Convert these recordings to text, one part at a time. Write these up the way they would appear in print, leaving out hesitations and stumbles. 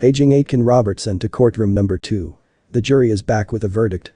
Paging Aitken Robertson to courtroom number 2. The jury is back with a verdict.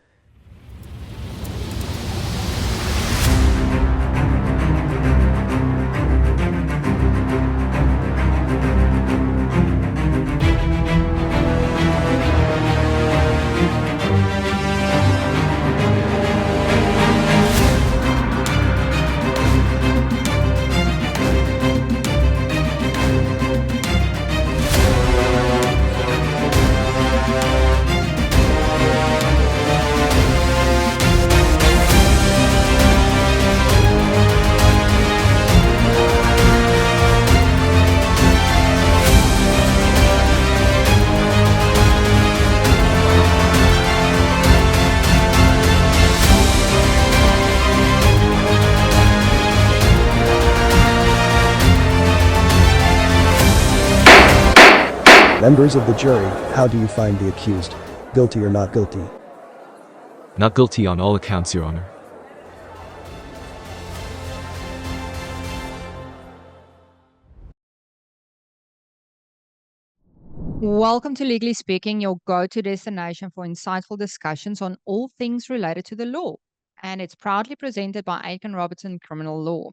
Members of the jury, how do you find the accused? Guilty or not guilty? Not guilty on all accounts, Your Honor. Welcome to Legally Speaking, your go-to destination for insightful discussions on all things related to the law. And it's proudly presented by Aitken Robertson Criminal Law.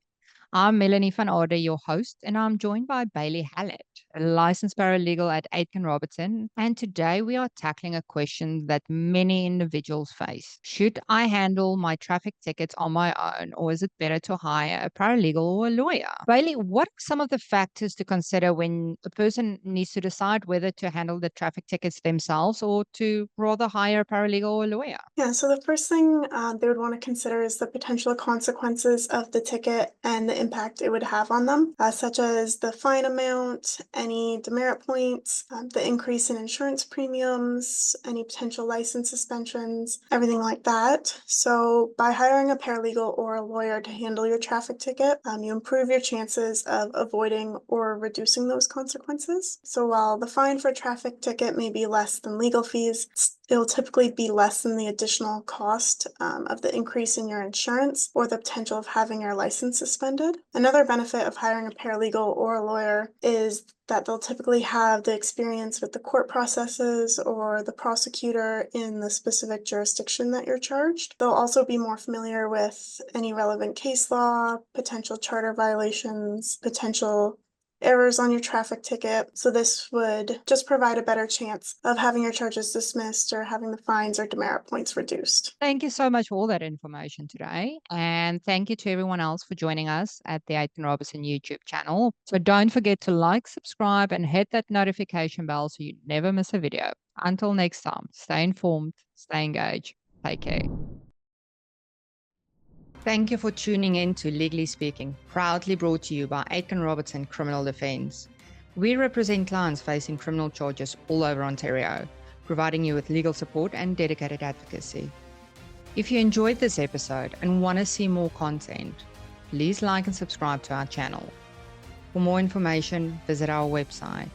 I'm Melanie van Aarde, your host, and I'm joined by Bailey Hallett, a licensed paralegal at Aitken Robertson. And today we are tackling a question that many individuals face. Should I handle my traffic tickets on my own, or is it better to hire a paralegal or a lawyer? Bailey, what are some of the factors to consider when a person needs to decide whether to handle the traffic tickets themselves or to rather hire a paralegal or a lawyer? Yeah, so the first thing they would want to consider is the potential consequences of the ticket and the impact it would have on them, such as the fine amount, any demerit points, the increase in insurance premiums, any potential license suspensions, everything like that. So by hiring a paralegal or a lawyer to handle your traffic ticket, you improve your chances of avoiding or reducing those consequences. So while the fine for a traffic ticket may be less than legal fees, it'll typically be less than the additional cost of the increase in your insurance or the potential of having your license suspended. Another benefit of hiring a paralegal or a lawyer is that they'll typically have the experience with the court processes or the prosecutor in the specific jurisdiction that you're charged. They'll also be more familiar with any relevant case law, potential charter violations, potential errors on your traffic ticket. So this would just provide a better chance of having your charges dismissed or having the fines or demerit points reduced. Thank you so much for all that information today. And thank you to everyone else for joining us at the Aitken Robertson YouTube channel. So don't forget to like, subscribe, and hit that notification bell so you never miss a video. Until next time, stay informed, stay engaged, take care. Thank you for tuning in to Legally Speaking, proudly brought to you by Aitken Robertson Criminal Defence. We represent clients facing criminal charges all over Ontario, providing you with legal support and dedicated advocacy. If you enjoyed this episode and want to see more content, please like and subscribe to our channel. For more information, visit our website.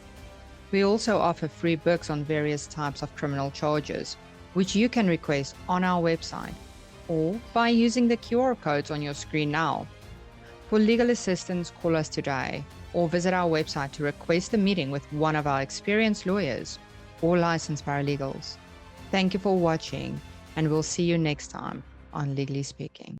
We also offer free books on various types of criminal charges, which you can request on our website or by using the QR codes on your screen now. For legal assistance, call us today or visit our website to request a meeting with one of our experienced lawyers or licensed paralegals. Thank you for watching, and we'll see you next time on Legally Speaking.